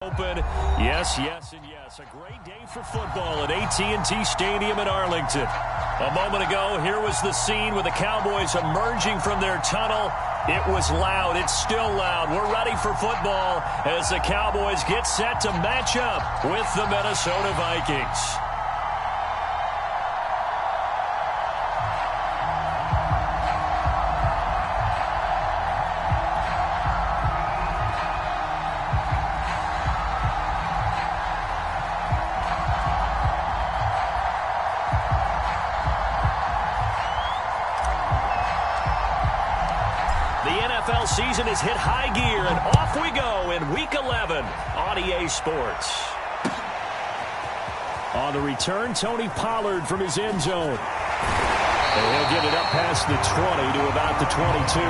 Open. Yes, yes, and yes. A great day for football at AT&T Stadium in Arlington. A moment ago, here was the scene with the Cowboys emerging from their tunnel. It was loud. It's still loud. We're ready for football as the Cowboys get set to match up with the Minnesota Vikings. NFL season has hit high gear, and off we go in Week 11 on EA Sports. On the return, Tony Pollard from his end zone. And he'll get it up past the 20 to about the 22.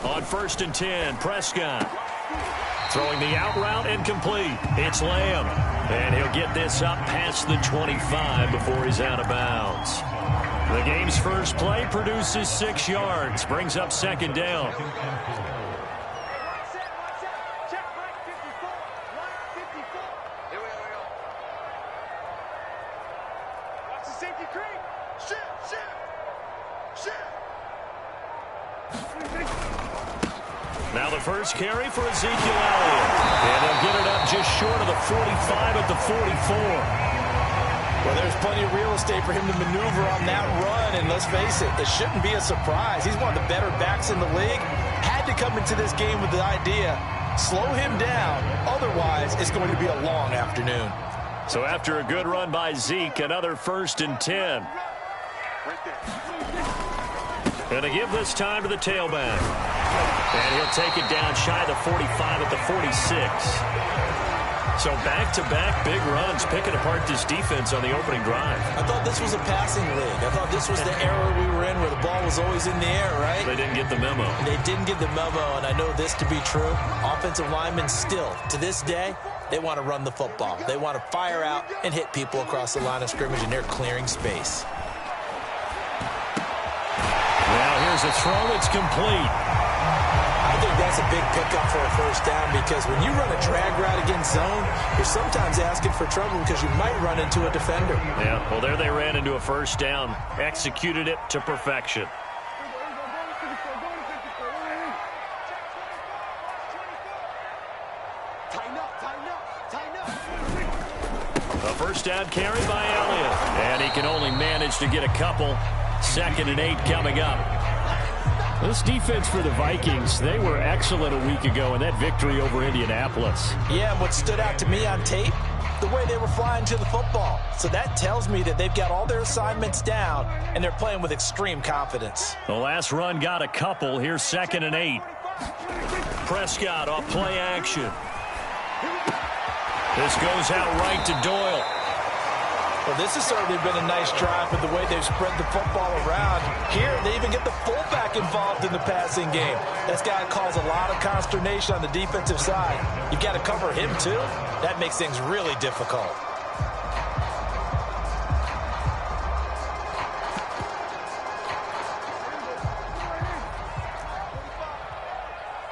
On 1st and 10, Prescott throwing the out route incomplete. It's Lamb, and he'll get this up past the 25 before he's out of bounds. The game's first play produces 6 yards, brings up 2nd down. Now the first carry for Ezekiel Elliott. And he'll get it up just short of the 45 at the 44. Well, there's plenty of real estate for him to maneuver on that run. And let's face it, it shouldn't be a surprise. He's one of the better backs in the league. Had to come into this game with the idea, slow him down. Otherwise, it's going to be a long afternoon. So after a good run by Zeke, another 1st and 10. And to give this time to the tailback. And he'll take it down shy of the 45 at the 46. So back-to-back big runs, picking apart this defense on the opening drive. I thought this was a passing league. I thought this was the era we were in where the ball was always in the air, right? They didn't get the memo. They didn't get the memo, and I know this to be true. Offensive linemen still, to this day, they want to run the football. They want to fire out and hit people across the line of scrimmage, and they're clearing space. Now here's a throw. It's complete. I think that's a big pickup for a 1st down because when you run a drag route against zone, you're sometimes asking for trouble because you might run into a defender. Yeah, well, there they ran into a 1st down, executed it to perfection. A 1st down carry by Elliott, and he can only manage to get a couple. 2nd and 8 coming up. This defense for the Vikings, they were excellent a week ago in that victory over Indianapolis. Yeah, what stood out to me on tape, the way they were flying to the football. So that tells me that they've got all their assignments down, and they're playing with extreme confidence. The last run got a couple. Here's 2nd and 8. Prescott off play action. This goes out right to Doyle. Well, this has certainly been a nice drive with the way they've spread the football around. Here, they even get the fullback involved in the passing game. That's got to cause a lot of consternation on the defensive side. You've got to cover him, too. That makes things really difficult.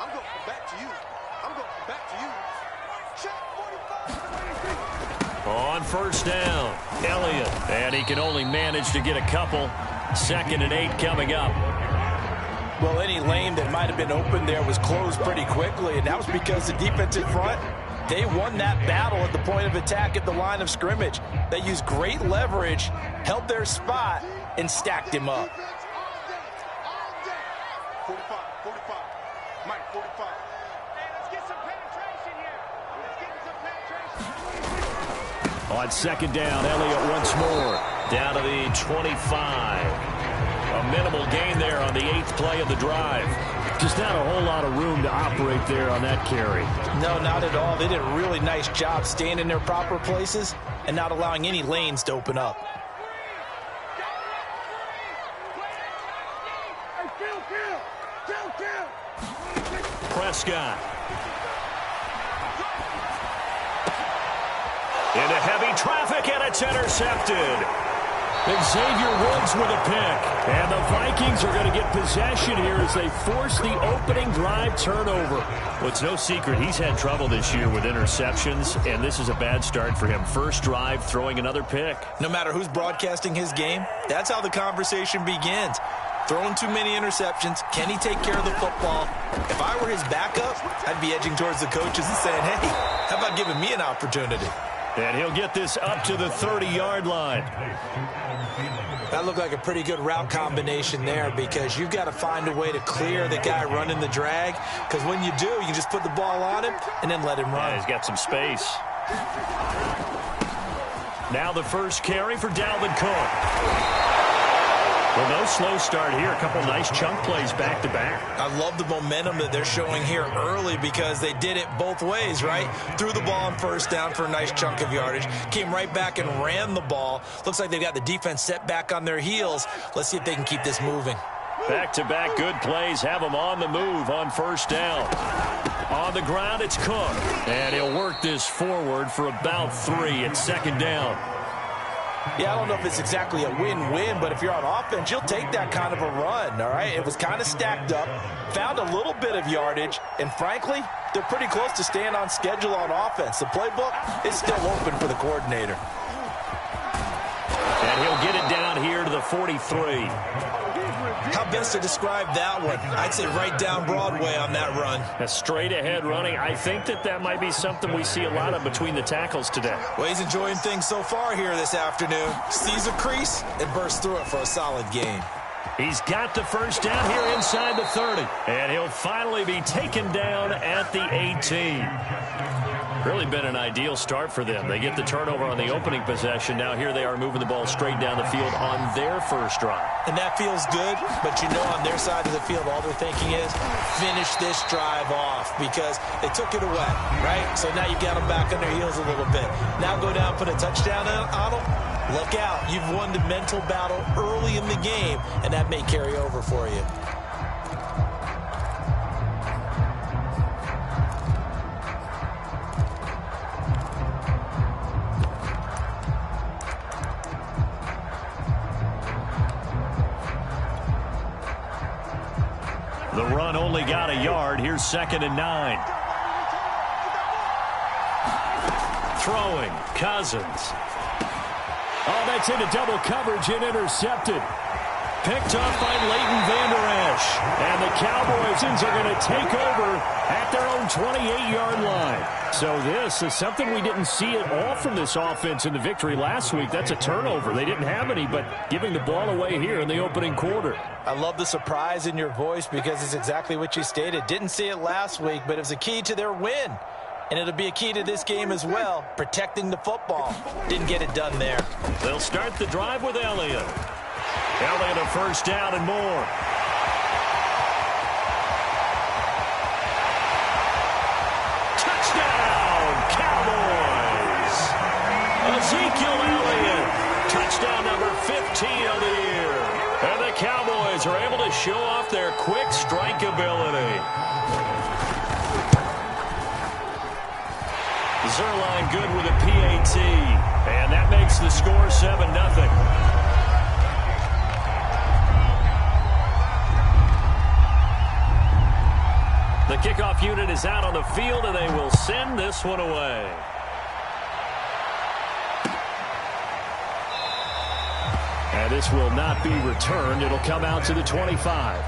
I'm going back to you. I'm going back to you. Check 45. On 1st down, Elliott, and he can only manage to get a couple. 2nd and 8 coming up. Well, any lane that might have been open there was closed pretty quickly, and that was because the defensive front, they won that battle at the point of attack at the line of scrimmage. They used great leverage, held their spot, and stacked him up. 45, 45. Mike, 45. Hey, let's get some penetration here. Let's get some penetration. On 2nd down, Elliott once more. Down to the 25. A minimal gain there on the 8th play of the drive. Just not a whole lot of room to operate there on that carry. No, not at all. They did a really nice job staying in their proper places and not allowing any lanes to open up. Prescott. Into heavy traffic, and it's intercepted. Xavier Woods with a pick. And the Vikings are going to get possession here as they force the opening drive turnover. Well, it's no secret he's had trouble this year with interceptions, and this is a bad start for him. First drive, throwing another pick. No matter who's broadcasting his game, that's how the conversation begins. Throwing too many interceptions. Can he take care of the football? If I were his backup, I'd be edging towards the coaches and saying, hey, how about giving me an opportunity? And he'll get this up to the 30-yard line. That looked like a pretty good route combination there because you've got to find a way to clear the guy running the drag, because when you do, you can just put the ball on him and then let him run. Yeah, he's got some space. Now the first carry for Dalvin Cook. Well, no slow start here. A couple nice chunk plays back-to-back. I love the momentum that they're showing here early because they did it both ways, right? Threw the ball on first down for a nice chunk of yardage. Came right back and ran the ball. Looks like they've got the defense set back on their heels. Let's see if they can keep this moving. Back-to-back good plays have them on the move on first down. On the ground, it's Cook. And he'll work this forward for about 3 at second down. Yeah, I don't know if it's exactly a win-win, but if you're on offense, you'll take that kind of a run, all right? It was kind of stacked up, found a little bit of yardage, and frankly, they're pretty close to staying on schedule on offense. The playbook is still open for the coordinator. And he'll get it down here to the 43. How best to describe that one? I'd say right down Broadway on that run. A straight-ahead running. I think that might be something we see a lot of between the tackles today. Well, he's enjoying things so far here this afternoon. Sees a crease and bursts through it for a solid gain. He's got the first down here inside the 30. And he'll finally be taken down at the 18. Really been an ideal start for them. They get the turnover on the opening possession. Now here they are moving the ball straight down the field on their first drive. And that feels good, but you know on their side of the field all they're thinking is finish this drive off because they took it away, right? So now you've got them back on their heels a little bit. Now go down, put a touchdown on them. Look out. You've won the mental battle early in the game, and that may carry over for you. The run only got a yard. Here's 2nd and 9. Throwing, Cousins. Oh, that's into double coverage and intercepted. Picked up by Leighton Vander Esch. And the Cowboys are going to take over at their own 28-yard line. So this is something we didn't see at all from this offense in the victory last week. That's a turnover. They didn't have any, but giving the ball away here in the opening quarter. I love the surprise in your voice because it's exactly what you stated. Didn't see it last week, but it was a key to their win. And it'll be a key to this game as well, protecting the football. Didn't get it done there. They'll start the drive with Elliott. Elliott a first down and more. Touchdown, Cowboys! Ezekiel Elliott, touchdown number 15 of the year. And the Cowboys are able to show off their quick strike ability. Zerline good with a PAT. And that makes the score 7-0. The kickoff unit is out on the field, and they will send this one away. And this will not be returned. It'll come out to the 25.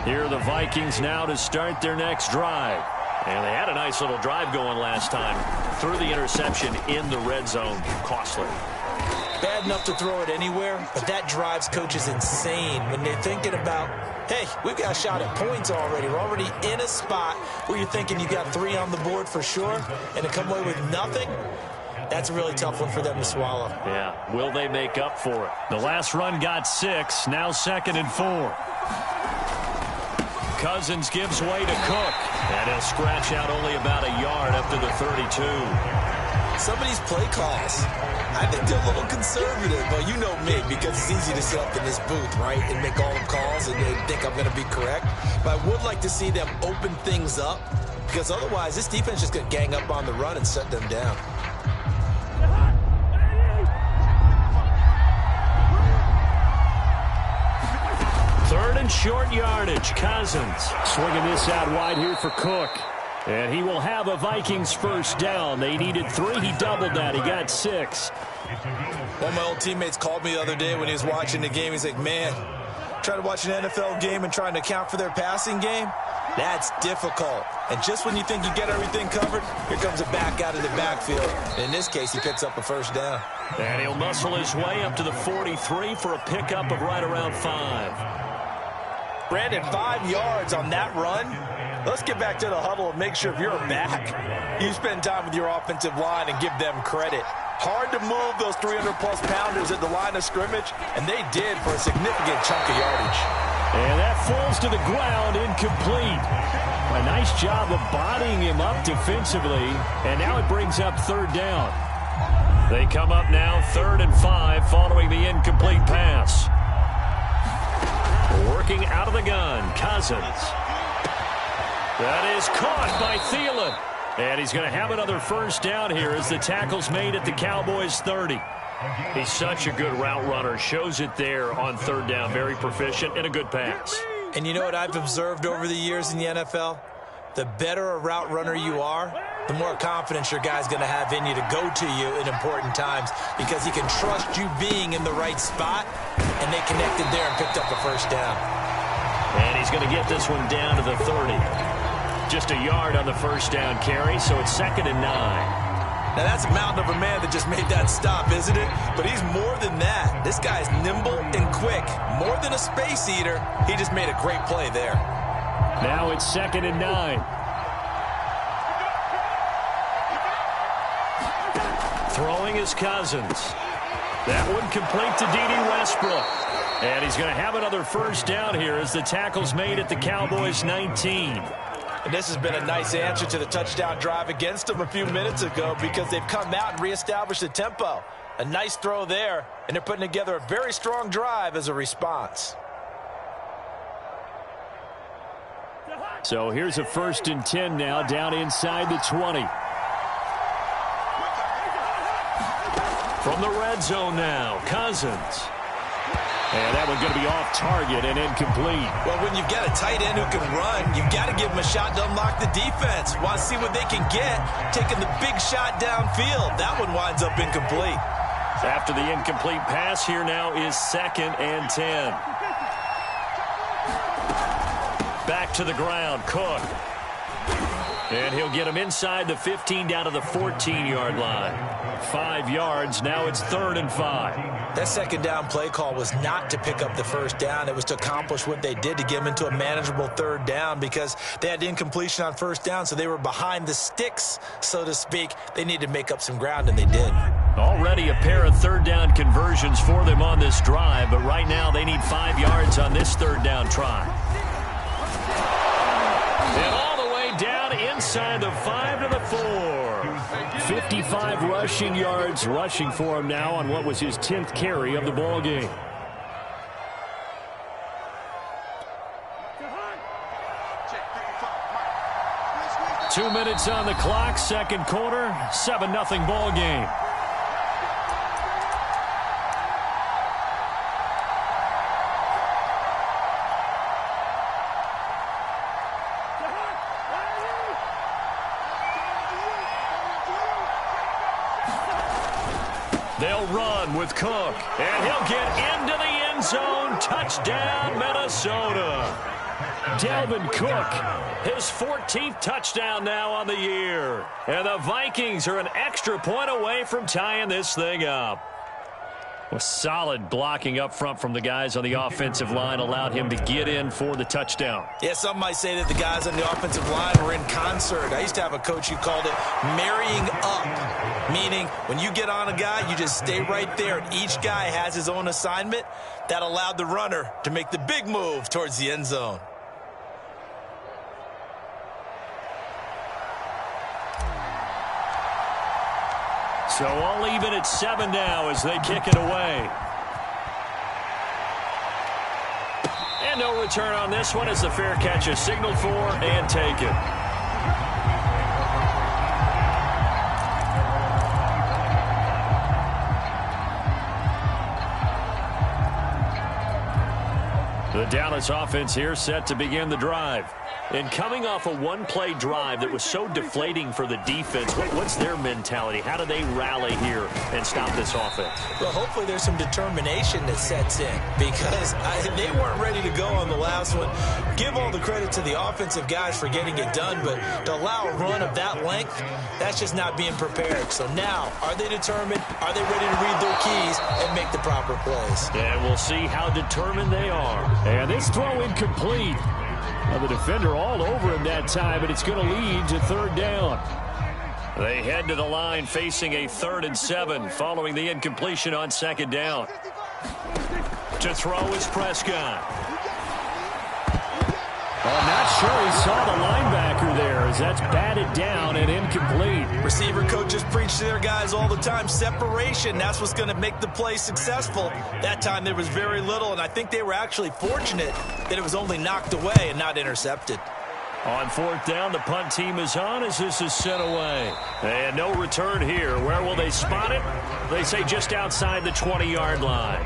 Here are the Vikings now to start their next drive. And they had a nice little drive going last time. Threw the interception in the red zone. Costly. bad enough to throw it anywhere, but that drives coaches insane when they're thinking about, hey, we've got a shot at points already. We're already in a spot where you're thinking you got 3 on the board for sure, and to come away with nothing, that's a really tough one for them to swallow. Yeah, will they make up for it? The last run got 6, now 2nd and 4. Cousins gives way to Cook, and he'll scratch out only about a yard up to the 32. Some of these play calls, I think they're a little conservative. Well, you know me, because it's easy to sit up in this booth, right, and make all the calls and think I'm going to be correct. But I would like to see them open things up, because otherwise this defense is just going to gang up on the run and shut them down. Third and short yardage. Cousins swinging this out wide here for Cook. And he will have a Vikings first down. They needed 3. He doubled that. He got 6. One of my old teammates called me the other day when he was watching the game. He's like, man, trying to watch an NFL game and trying to account for their passing game, that's difficult. And just when you think you get everything covered, here comes a back out of the backfield. And in this case, he picks up a first down. And he'll muscle his way up to the 43 for a pickup of right around 5. Brandon, 5 yards on that run. Let's get back to the huddle and make sure if you're back, you spend time with your offensive line and give them credit. Hard to move those 300-plus pounders at the line of scrimmage, and they did for a significant chunk of yardage. And that falls to the ground, incomplete. A nice job of bodying him up defensively, and now it brings up 3rd down. They come up now 3rd and 5 following the incomplete pass. Working out of the gun, Cousins. That is caught by Thielen. And he's going to have another first down here as the tackle's made at the Cowboys' 30. He's such a good route runner. Shows it there on 3rd down. Very proficient and a good pass. And you know what I've observed over the years in the NFL? The better a route runner you are, the more confidence your guy's going to have in you to go to you in important times, because he can trust you being in the right spot, and they connected there and picked up a first down. And he's going to get this one down to the 30. Just a yard on the first down carry, so it's 2nd and 9. Now, that's a mountain of a man that just made that stop, isn't it? But he's more than that. This guy's nimble and quick. More than a space eater, he just made a great play there. Now it's 2nd and 9. Throwing is Cousins. That one complete to D.D. Westbrook. And he's going to have another first down here as the tackle's made at the Cowboys' 19. And this has been a nice answer to the touchdown drive against them a few minutes ago, because they've come out and reestablished the tempo. A nice throw there, and they're putting together a very strong drive as a response. So here's a 1st and 10 now, down inside the 20. From the red zone now, Cousins. And that one's going to be off target and incomplete. Well, when you've got a tight end who can run, you've got to give him a shot to unlock the defense. Want to see what they can get, taking the big shot downfield. That one winds up incomplete. After the incomplete pass, here now is 2nd and 10. Back to the ground, Cook. And he'll get him inside the 15 down to the 14-yard line. 5 yards, now it's 3rd and 5. That 2nd down play call was not to pick up the first down. It was to accomplish what they did, to get them into a manageable 3rd down, because they had incompletion on 1st down, so they were behind the sticks, so to speak. They needed to make up some ground, and they did. Already a pair of 3rd down conversions for them on this drive, but right now they need 5 yards on this 3rd down try. And all the way down inside the 5 to the 4. 55 rushing yards rushing for him now on what was his 10th carry of the ball game. Two minutes on the clock, 2nd quarter, 7-0 ball game. They'll run with Cook, and he'll get into the end zone. Touchdown, Minnesota. Dalvin Cook, his 14th touchdown now on the year. And the Vikings are an extra point away from tying this thing up. Well, solid blocking up front from the guys on the offensive line allowed him to get in for the touchdown. Yeah, some might say that the guys on the offensive line were in concert. I used to have a coach who called it marrying up, meaning when you get on a guy, you just stay right there, and each guy has his own assignment. That allowed the runner to make the big move towards the end zone. So all even at 7 now as they kick it away. And no return on this one as the fair catch is signaled for and taken. The Dallas offense here set to begin the drive. And coming off a one-play drive that was so deflating for the defense, what's their mentality? How do they rally here and stop this offense? Well, hopefully there's some determination that sets in because they weren't ready to go on the last one. Give all the credit to the offensive guys for getting it done, but to allow a run of that length, that's just not being prepared. So now, are they determined? Are they ready to read their keys and make the proper plays? And we'll see how determined they are. And this throw incomplete. The defender all over him that time, but it's going to lead to third down. They head to the line facing a 3rd and 7 following the incompletion on 2nd down. To throw is Prescott. I'm not sure he saw the linebacker there as that's batted down and incomplete. Receiver coaches preach to their guys all the time. Separation, that's what's going to make the play successful. That time there was very little, and I think they were actually fortunate that it was only knocked away and not intercepted. On 4th down, the punt team is on as this is sent away. And no return here. Where will they spot it? They say just outside the 20-yard line.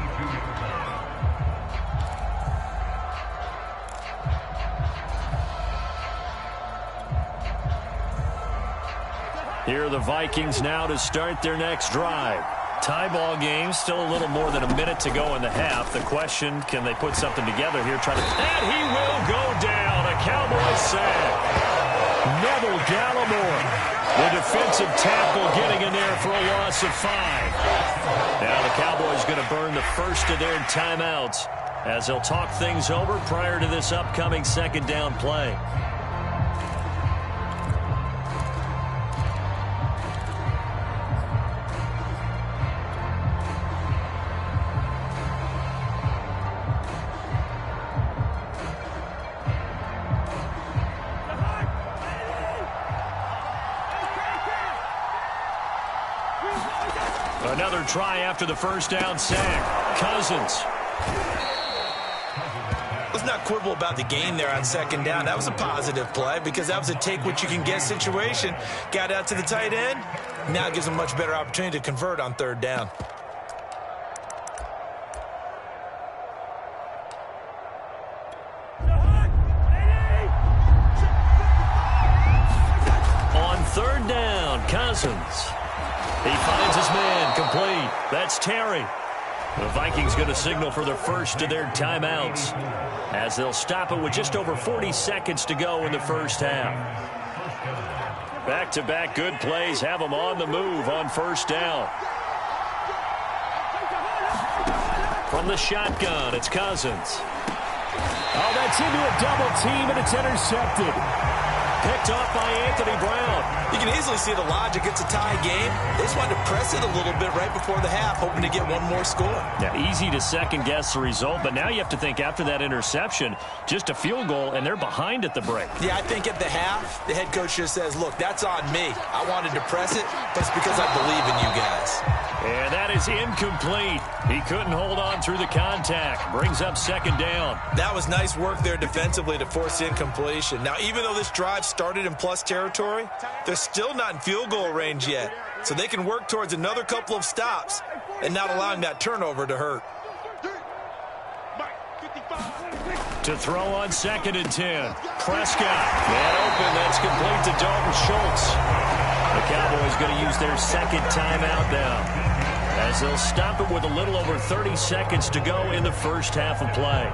Here are the Vikings now to start their next drive. Tie ball game, still a little more than a minute to go in the half. The question, can they put something together here? And he will go down. A Cowboys sack. Neville Gallimore, the defensive tackle, getting in there for a loss of 5. Now the Cowboys going to burn the first of their timeouts as they'll talk things over prior to this upcoming 2nd down play. Another try after the first down sack. Cousins. Let's not quibble about the gain there on 2nd down. That was a positive play because that was a take-what-you-can-get situation. Got out to the tight end. Now it gives them a much better opportunity to convert on 3rd down. On 3rd down, Cousins. He finds his man, complete. That's Terry. The Vikings going to signal for the first of their timeouts as they'll stop it with just over 40 seconds to go in the first half. Back-to-back good plays have them on the move on 1st down. From the shotgun, it's Cousins. Oh, that's into a double team, and it's intercepted. Picked off by Anthony Brown. You can easily see the logic. It's a tie game. They just wanted to press it a little bit right before the half, hoping to get one more score. Yeah, easy to second-guess the result, but now you have to think after that interception, just a field goal, and they're behind at the break. Yeah, I think at the half, the head coach just says, look, that's on me. I wanted to press it, but it's because I believe in you guys. And that is incomplete. He couldn't hold on through the contact. Brings up 2nd down. That was nice work there defensively to force the incompletion. Now, even though this drive started in plus territory, they're still not in field goal range yet. So they can work towards another couple of stops and not allowing that turnover to hurt. To throw on 2nd and 10. Prescott. Man open. That's complete to Dalton Schultz. The Cowboys going to use their 2nd timeout now, as they'll stop it with a little over 30 seconds to go in the first half of play.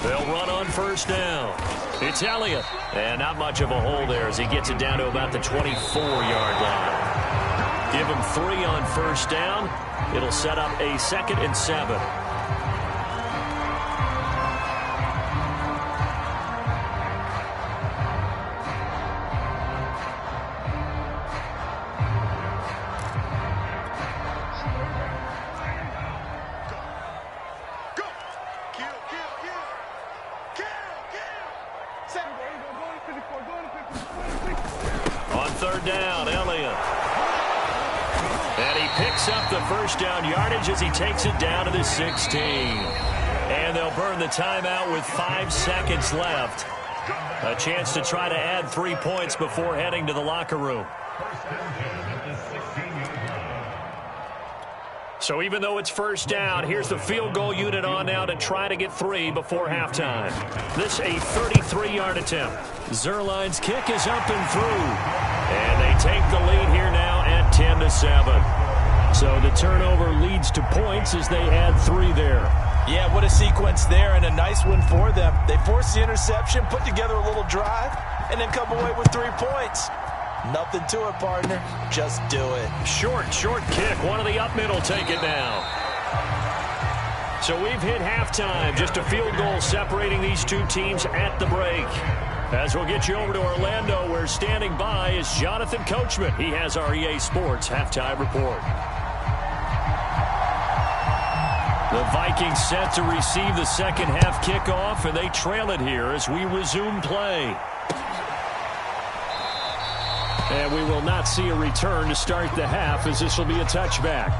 They'll run on 1st down. It's Elliott. And not much of a hole there as he gets it down to about the 24-yard line. Give him 3 on first down. It'll set up a 2nd and 7. On 3rd down, Elliott. And he picks up the first down yardage as he takes it down to the 16. And they'll burn the timeout with 5 seconds left. A chance to try to add 3 points before heading to the locker room. So even though it's first down, here's the field goal unit on now to try to get 3 before halftime. This a 33-yard attempt. Zerline's kick is up and through. And they take the lead here now at 10-7. So the turnover leads to points as they add 3 there. Yeah, what a sequence there, and a nice one for them. They force the interception, put together a little drive, and then come away with 3 points. Nothing to it, partner. Just do it. Short kick. One of the up middle take it now. So we've hit halftime. Just a field goal separating these two teams at the break. As we'll get you over to Orlando, where standing by is Jonathan Coachman. He has our EA Sports halftime report. The Vikings set to receive the second half kickoff, and they trail it here as we resume play. And we will not see a return to start the half, as this will be a touchback.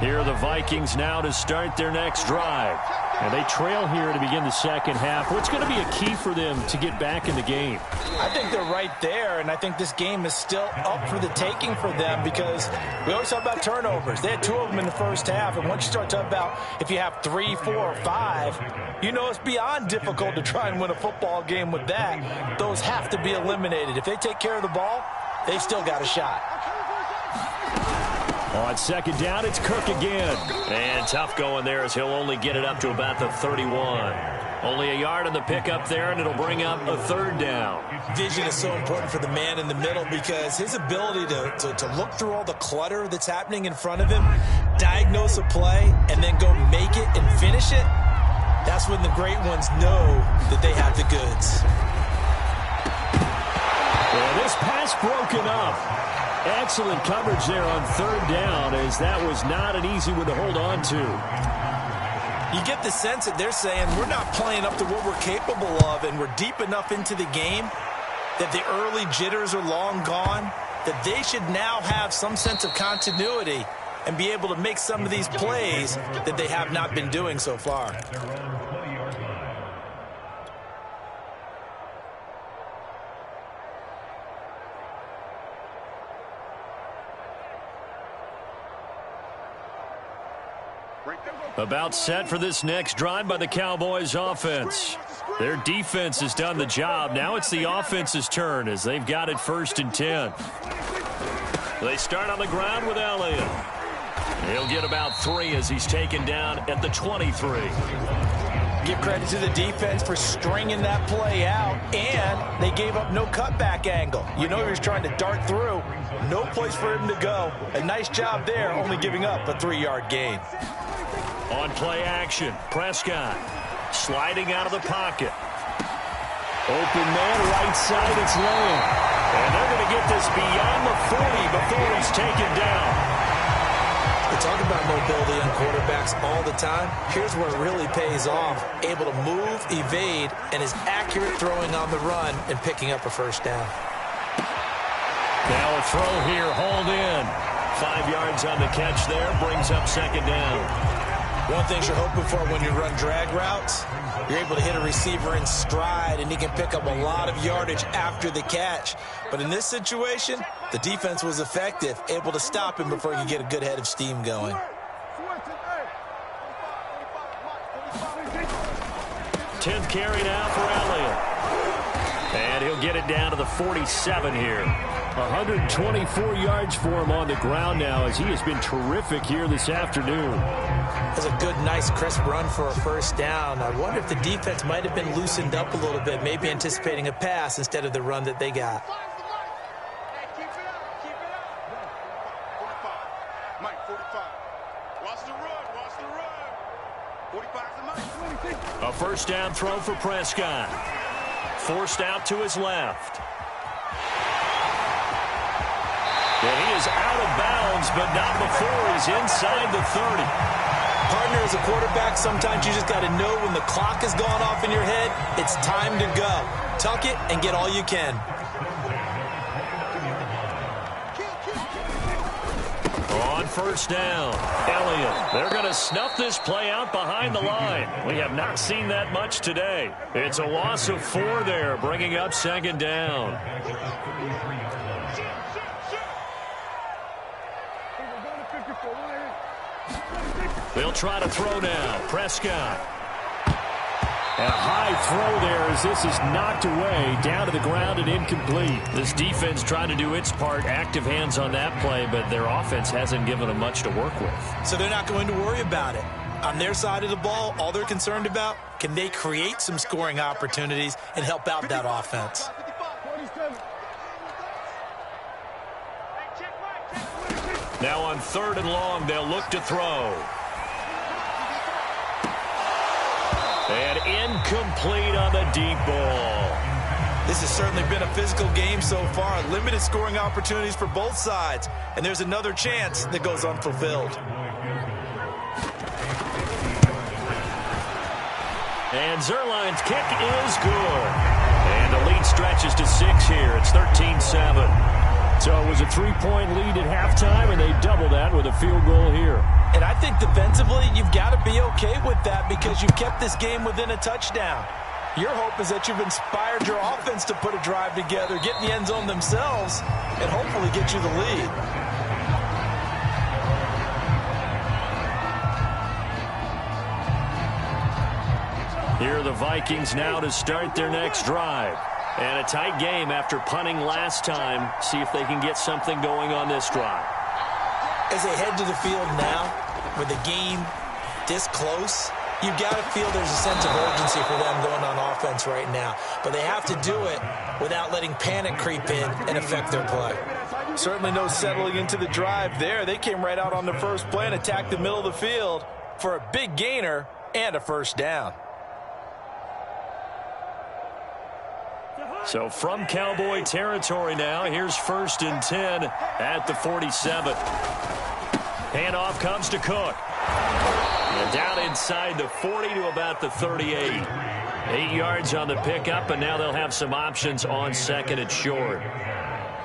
Here are the Vikings now to start their next drive. And they trail here to begin the second half. What's going to be a key for them to get back in the game? I think they're right there, and I think this game is still up for the taking for them because we always talk about turnovers. They had 2 of them in the first half, and once you start talking about if you have 3, 4, or 5, you know it's beyond difficult to try and win a football game with that. Those have to be eliminated. If they take care of the ball, they've still got a shot. On second down, it's Cook again. And tough going there as he'll only get it up to about the 31. Only a yard on the pickup there, and it'll bring up a 3rd down. Vision is so important for the man in the middle because his ability to look through all the clutter that's happening in front of him, diagnose a play, and then go make it and finish it, that's when the great ones know that they have the goods. Well, this pass broken up. Excellent coverage there on 3rd down, as that was not an easy one to hold on to. You get the sense that they're saying we're not playing up to what we're capable of, and we're deep enough into the game that the early jitters are long gone, that they should now have some sense of continuity and be able to make some of these plays that they have not been doing so far. About set for this next drive by the Cowboys offense. Their defense has done the job. Now it's the offense's turn as they've got it 1st and 10. They start on the ground with Elliott. He'll get about 3 as he's taken down at the 23. Give credit to the defense for stringing that play out, and they gave up no cutback angle. You know he was trying to dart through. No place for him to go. A nice job there, only giving up a 3-yard gain. On play action, Prescott sliding out of the pocket. Open man, right side, it's Lamb. And they're going to get this beyond the 40 before he's taken down. We talk about mobility on quarterbacks all the time. Here's where it really pays off. Able to move, evade, and is accurate throwing on the run and picking up a 1st down. Now a throw here, hauled in. 5 yards on the catch there, brings up 2nd down. One thing you're hoping for when you run drag routes, you're able to hit a receiver in stride, and he can pick up a lot of yardage after the catch. But in this situation, the defense was effective, able to stop him before he could get a good head of steam going. 10th carry now for Elliott. And he'll get it down to the 47 here. 124 yards for him on the ground now as he has been terrific here this afternoon. That's a good, nice, crisp run for a first down. I wonder if the defense might have been loosened up a little bit, maybe anticipating a pass instead of the run that they got. A first down throw for Prescott. Forced out to his left. And he is out of bounds, but not before he's inside the 30. Partner, as a quarterback, sometimes you just got to know when the clock has gone off in your head, it's time to go. Tuck it and get all you can. On first down, Elliott. They're going to snuff this play out behind the line. We have not seen that much today. It's a loss of 4 there, bringing up second down. They'll try to throw now. Prescott. And a high throw there as this is knocked away, down to the ground and incomplete. This defense trying to do its part, active hands on that play, but their offense hasn't given them much to work with. So they're not going to worry about it. On their side of the ball, all they're concerned about, can they create some scoring opportunities and help out that offense? Now on 3rd and long, they'll look to throw. And incomplete on the deep ball. This has certainly been a physical game so far. Limited scoring opportunities for both sides. And there's another chance that goes unfulfilled. And Zerline's kick is good. And the lead stretches to 6 here. It's 13-7. So it was a 3-point lead at halftime, and they doubled that with a field goal here. And I think defensively, you've got to be okay with that because you've kept this game within a touchdown. Your hope is that you've inspired your offense to put a drive together, get in the end zone themselves, and hopefully get you the lead. Here are the Vikings now to start their next drive. And a tight game after punting last time. See if they can get something going on this drive. As they head to the field now, with the game this close, you've got to feel there's a sense of urgency for them going on offense right now. But they have to do it without letting panic creep in and affect their play. Certainly no settling into the drive there. They came right out on the first play and attacked the middle of the field for a big gainer and a first down. So from Cowboy territory now, here's 1st and 10 at the 47. Handoff comes to Cook. And down inside the 40 to about the 38. 8 yards on the pickup, and now they'll have some options on 2nd and short.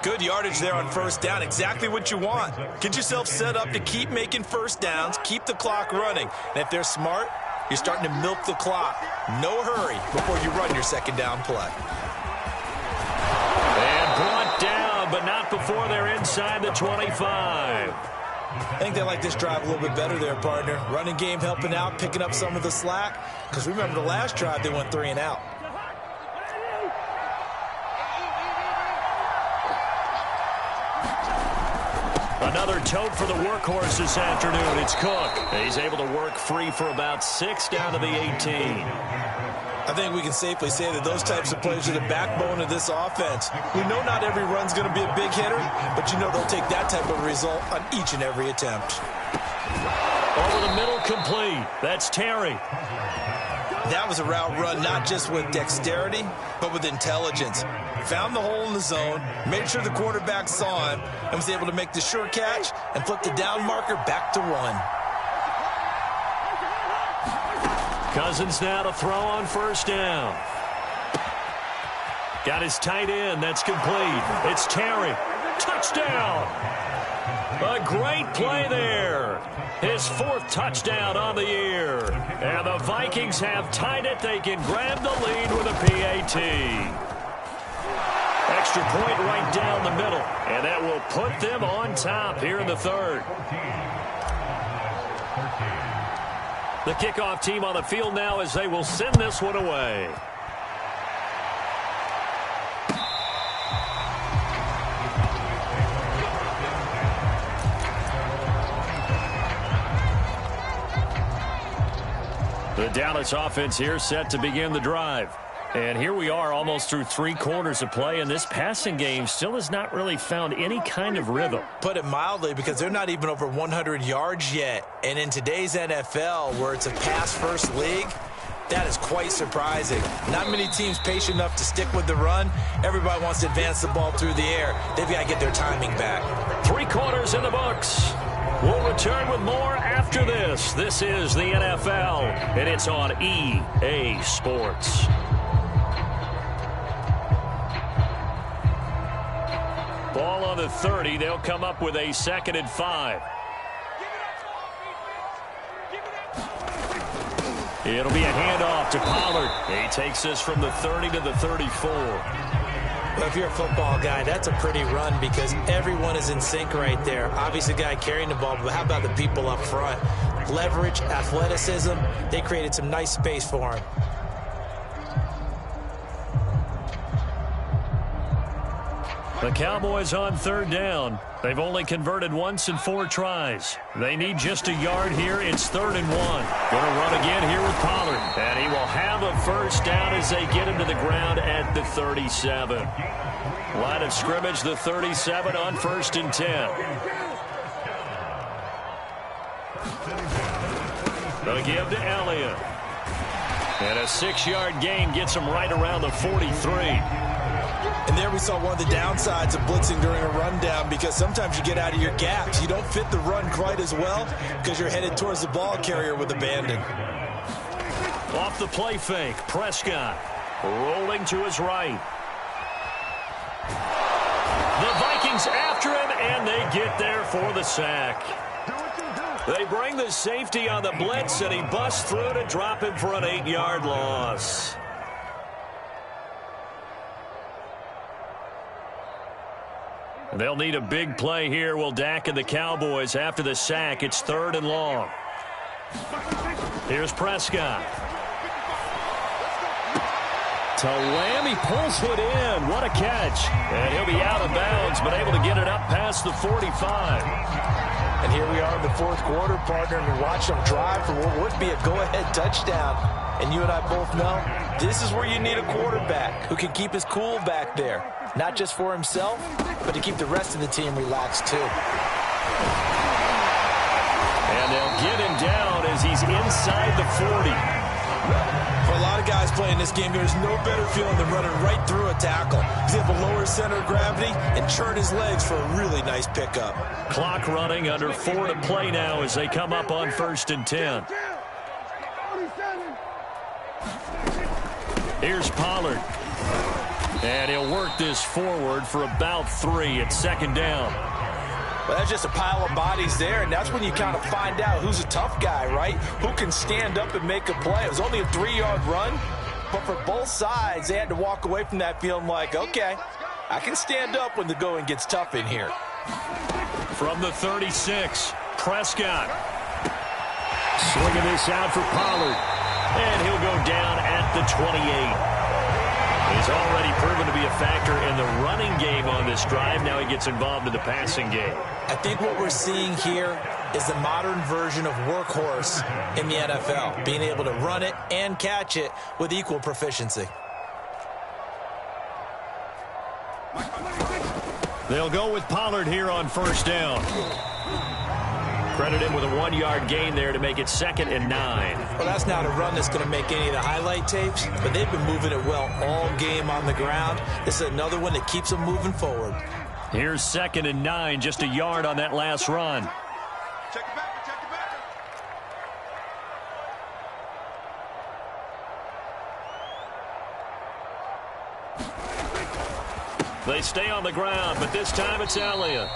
Good yardage there on first down. Exactly what you want. Get yourself set up to keep making first downs, keep the clock running. And if they're smart, you're starting to milk the clock. No hurry before you run your 2nd down play. And brought down, but not before they're inside the 25. I think they like this drive a little bit better there, partner. Running game helping out, picking up some of the slack. Because remember the last drive, they went 3 and out. Another tote for the workhorse this afternoon. It's Cook. He's able to work free for about 6 down to the 18. I think we can safely say that those types of plays are the backbone of this offense. We know not every run's going to be a big hitter, but you know they'll take that type of result on each and every attempt. Over the middle, complete. That's Terry. That was a route run not just with dexterity, but with intelligence. Found the hole in the zone, made sure the quarterback saw him, and was able to make the sure catch and flip the down marker back to 1. Cousins now to throw on first down. Got his tight end. That's complete. It's Terry. Touchdown. A great play there. His 4th touchdown on the year. And the Vikings have tied it. They can grab the lead with a PAT. Extra point right down the middle. And that will put them on top here in the 3rd. The kickoff team on the field now as they will send this one away. The Dallas offense here set to begin the drive. And here we are almost through 3 quarters of play, and this passing game still has not really found any kind of rhythm. Put it mildly, because they're not even over 100 yards yet. And in today's NFL, where it's a pass-first league, that is quite surprising. Not many teams patient enough to stick with the run. Everybody wants to advance the ball through the air. They've got to get their timing back. 3 quarters in the books. We'll return with more after this. This is the NFL, and it's on EA Sports. Ball on the 30. They'll come up with a 2nd and 5. It'll be a handoff to Pollard. He takes this from the 30 to the 34. Well, if you're a football guy, that's a pretty run because everyone is in sync right there. Obviously, the guy carrying the ball, but how about the people up front? Leverage, athleticism, they created some nice space for him. The Cowboys on 3rd down. They've only converted once in 4 tries. They need just a yard here. It's 3rd and 1. Going to run again here with Pollard. And he will have a 1st down as they get him to the ground at the 37. Line of scrimmage, the 37 on 1st and 10. They'll give to Elliott. And a 6-yard gain gets him right around the 43. And there we saw one of the downsides of blitzing during a rundown, because sometimes you get out of your gaps. You don't fit the run quite as well because you're headed towards the ball carrier with abandon. Off the play fake, Prescott rolling to his right. The Vikings after him, and they get there for the sack. They bring the safety on the blitz, and he busts through to drop him for an 8-yard loss. They'll need a big play here. Will Dak and the Cowboys after the sack. It's 3rd and long. Here's Prescott. To Lamb, he pulls it in. What a catch. And he'll be out of bounds, but able to get it up past the 45. And here we are in the 4th quarter, partner, and we watch them drive for what would be a go-ahead touchdown. And you and I both know this is where you need a quarterback who can keep his cool back there. Not just for himself, but to keep the rest of the team relaxed too. And they'll get him down as he's inside the 40. For a lot of guys playing this game, there's no better feeling than running right through a tackle. He's able to lower his center of gravity and churn his legs for a really nice pickup. Clock running, under 4 to play now as they come up on 1st and 10. Here's Pollard. And he'll work this forward for about 3 at 2nd down. Well, that's just a pile of bodies there, and that's when you kind of find out who's a tough guy, right? Who can stand up and make a play. It was only a 3-yard run, but for both sides, they had to walk away from that feeling like, okay, I can stand up when the going gets tough in here. From the 36, Prescott. Swinging this out for Pollard. And he'll go down at the 28. He's already proven to be a factor in the running game on this drive. Now he gets involved in the passing game. I think what we're seeing here is the modern version of workhorse in the NFL, being able to run it and catch it with equal proficiency. They'll go with Pollard here on 1st down. Credit him with a 1-yard gain there to make it 2nd and 9. Well, that's not a run that's going to make any of the highlight tapes, but they've been moving it well all game on the ground. This is another one that keeps them moving forward. Here's 2nd and 9, just a yard on that last run. Check it back, check it back. They stay on the ground, but this time it's Elliott.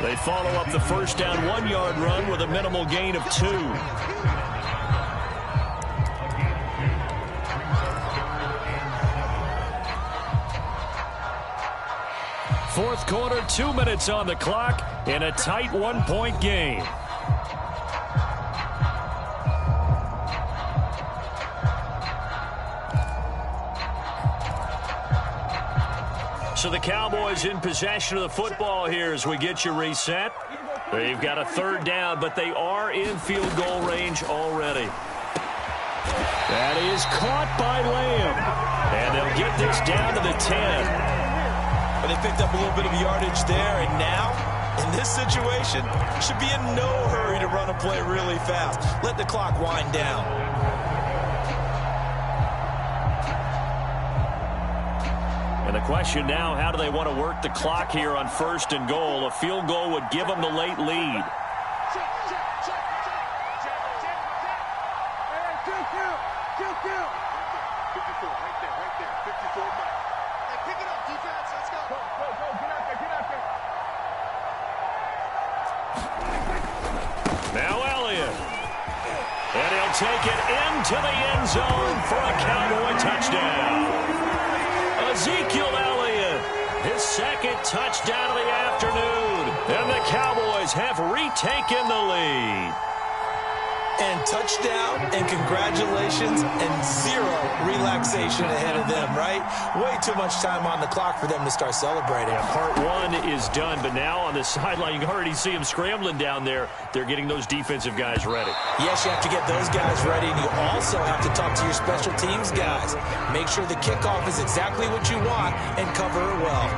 They follow up the 1st down 1-yard run with a minimal gain of 2. Fourth quarter, 2 minutes on the clock in a tight 1-point game. So the Cowboys in possession of the football here as we get you reset. They've got a 3rd down, but they are in field goal range already. is caught by Lamb. And they'll get this down to the 10. But they picked up a little bit of yardage there, and now, in this situation, should be in no hurry to run a play really fast. Let the clock wind down. And the question now, how do they want to work the clock here on 1st and goal? A field goal would give them the late lead. Now Elliott. And he'll take it into the end zone for a Cowboy touchdown. Ezekiel Elliott, his second touchdown of the afternoon. And the Cowboys have retaken the lead. And touchdown, and congratulations, and zero relaxation ahead of them, right? Way too much time on the clock for them to start celebrating. Yeah, part one is done, but now on the sideline, you can already see them scrambling down there. They're getting those defensive guys ready. Yes, you have to get those guys ready, and you also have to talk to your special teams guys. Make sure the kickoff is exactly what you want and cover it well.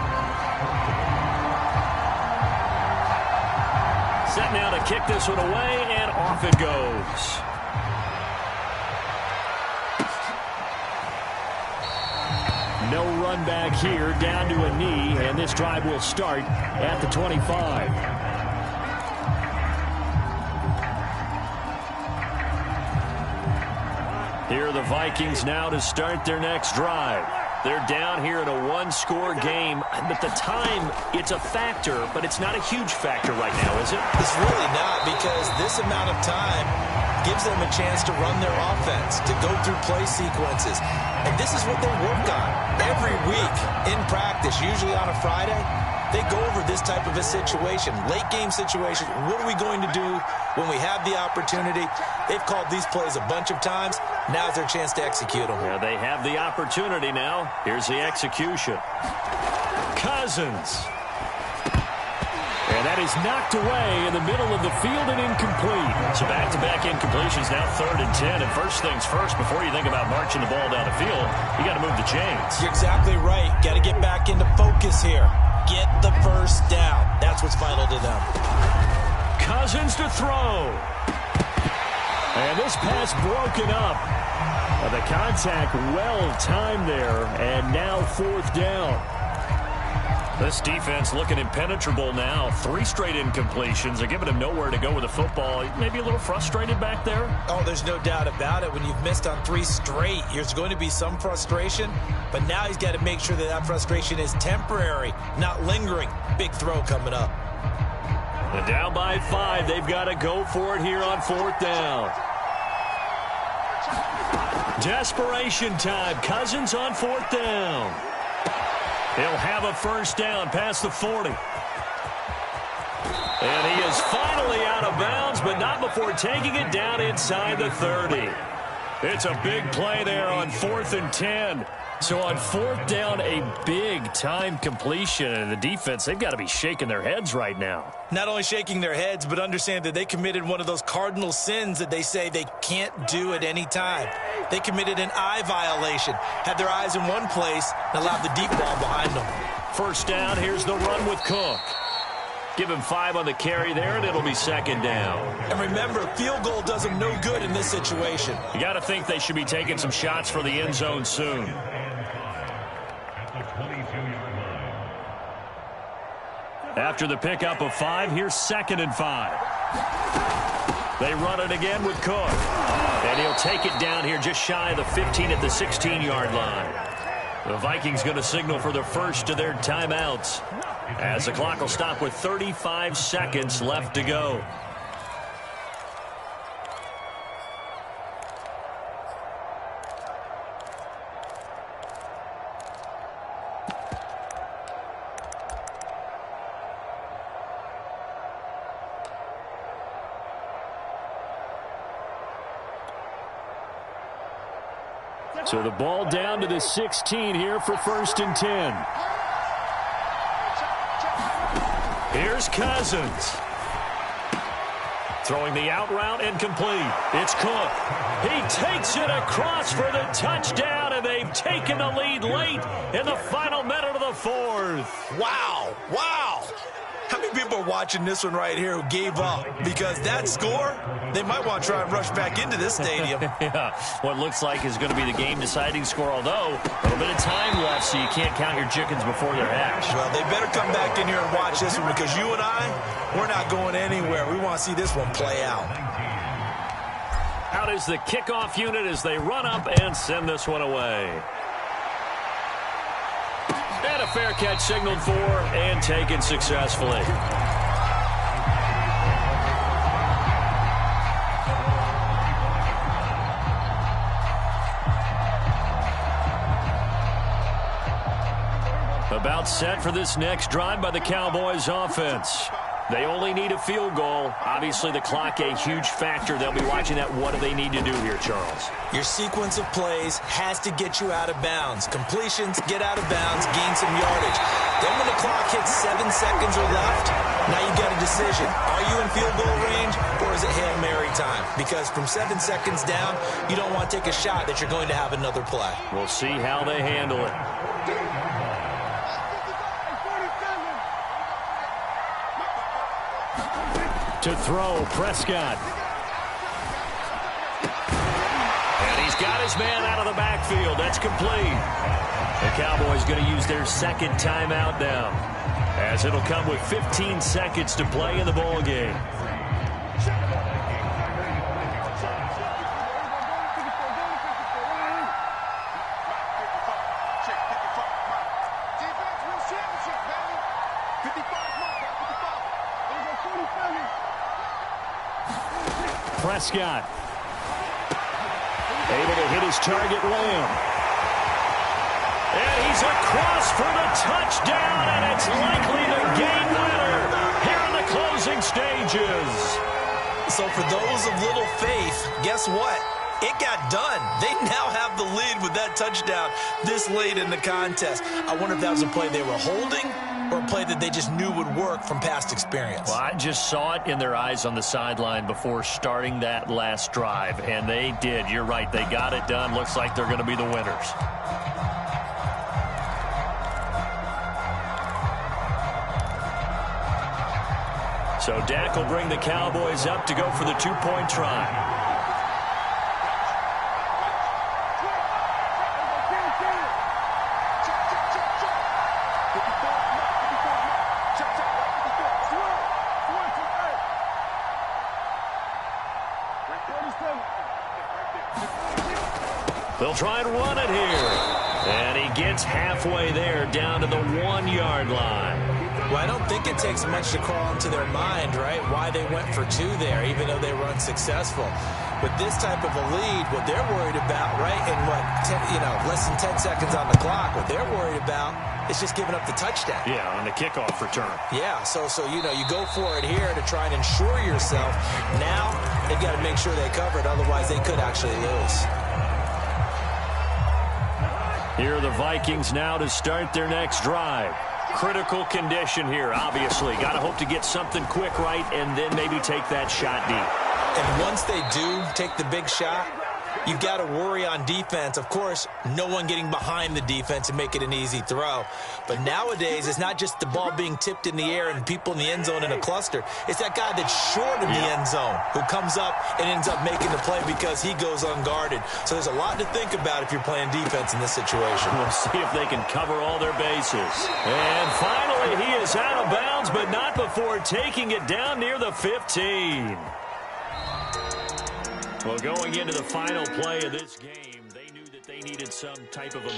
Set now to kick this one away, and off it goes. No run back here, down to a knee, and this drive will start at the 25. Here are the Vikings now to start their next drive. They're down here in a one-score game, but the time, it's a factor, but it's not a huge factor right now, is it? It's really not, because this amount of time gives them a chance to run their offense, to go through play sequences. And this is what they work on every week in practice, usually on a Friday. They go over this type of a situation, late game situation. What are we going to do when we have the opportunity? They've called these plays a bunch of times. Now's their chance to execute them. Yeah, they have the opportunity now. Here's the execution. Cousins. And that is knocked away in the middle of the field and incomplete. So back-to-back incompletions, now 3rd and 10. And first things first, before you think about marching the ball down the field, you got to move the chains. You're exactly right. Got to get back into focus here. Get the first down. That's what's vital to them. Cousins to throw. And this pass broken up. The contact well-timed there, and now 4th down. This defense looking impenetrable now. 3 straight incompletions. They're giving him nowhere to go with the football. Maybe a little frustrated back there. Oh, there's no doubt about it. When you've missed on 3 straight, there's going to be some frustration. But now he's got to make sure that that frustration is temporary, not lingering. Big throw coming up. And down by 5. They've got to go for it here on 4th down. Desperation time. Cousins on 4th down. He'll have a first down past the 40. And he is finally out of bounds, but not before taking it down inside the 30. It's a big play there on 4th and 10. So on 4th down, a big-time completion. And the defense, they've got to be shaking their heads right now. Not only shaking their heads, but understand that they committed one of those cardinal sins that they say they can't do at any time. They committed an eye violation, had their eyes in one place, and allowed the deep ball behind them. First down, here's the run with Cook. Give him 5 on the carry there, and it'll be 2nd down. And remember, field goal does them no good in this situation. You got to think they should be taking some shots for the end zone soon. After the pickup of 5, here's 2nd and 5. They run it again with Cook. And he'll take it down here just shy of the 15 at the 16-yard line. The Vikings going to signal for the first of their timeouts, as the clock will stop with 35 seconds left to go. So the ball down to the 16 here for 1st and 10. Here's Cousins. Throwing the out route and complete. It's Cook. He takes it across for the touchdown, and they've taken the lead late in the final minute of the fourth. Wow. Wow. How many people are watching this one right here who gave up? Because that score, they might want to try and rush back into this stadium. Yeah, what looks like is going to be the game-deciding score, although a little bit of time left, so you can't count your chickens before they're hatched. Well, they better come back in here and watch this one, because you and I, we're not going anywhere. We want to see this one play out. Out is the kickoff unit as they run up and send this one away. And a fair catch signaled for and taken successfully. About set for this next drive by the Cowboys offense. They only need a field goal. Obviously, the clock a huge factor. They'll be watching that. What do they need to do here, Charles? Your sequence of plays has to get you out of bounds. Completions, get out of bounds, gain some yardage. Then when the clock hits 7 seconds or left, now you got a decision. Are you in field goal range, or is it Hail Mary time? Because from 7 seconds down, you don't want to take a shot that you're going to have another play. We'll see how they handle it. To throw, Prescott. And he's got his man out of the backfield. That's complete. The Cowboys going to use their second timeout now, as it'll come with 15 seconds to play in the ball game. Prescott able to hit his target, Lamb. And he's across for the touchdown, and it's likely the game winner here in the closing stages. So for those of little faith, guess what? It got done. They now have the lead with that touchdown this late in the contest. I wonder if that was a play they were holding or a play that they just knew would work from past experience. Well, I just saw it in their eyes on the sideline before starting that last drive, and they did. You're right. They got it done. Looks like they're going to be the winners. So Dak will bring the Cowboys up to go for the two-point try. They'll try and run it here. And he gets halfway there, down to the 1-yard line. Well, I don't think it takes much to crawl into their mind, right, why they went for 2 there, even though they were unsuccessful. With this type of a lead, what they're worried about, right, in less than 10 seconds on the clock, what they're worried about is just giving up the touchdown. Yeah, on the kickoff return. Yeah, so you go for it here to try and ensure yourself. Now they've got to make sure they cover it, otherwise they could actually lose. Here are the Vikings now to start their next drive. Critical condition here, obviously. Got to hope to get something quick right and then maybe take that shot deep. And once they do take the big shot, you've got to worry on defense. Of course, no one getting behind the defense and make it an easy throw. But nowadays, it's not just the ball being tipped in the air and people in the end zone in a cluster. It's that guy that's short of the end zone who comes up and ends up making the play because he goes unguarded. So there's a lot to think about if you're playing defense in this situation. We'll see if they can cover all their bases. And finally, he is out of bounds, but not before taking it down near the 15. Well, going into the final play of this game, they knew that they needed some type of a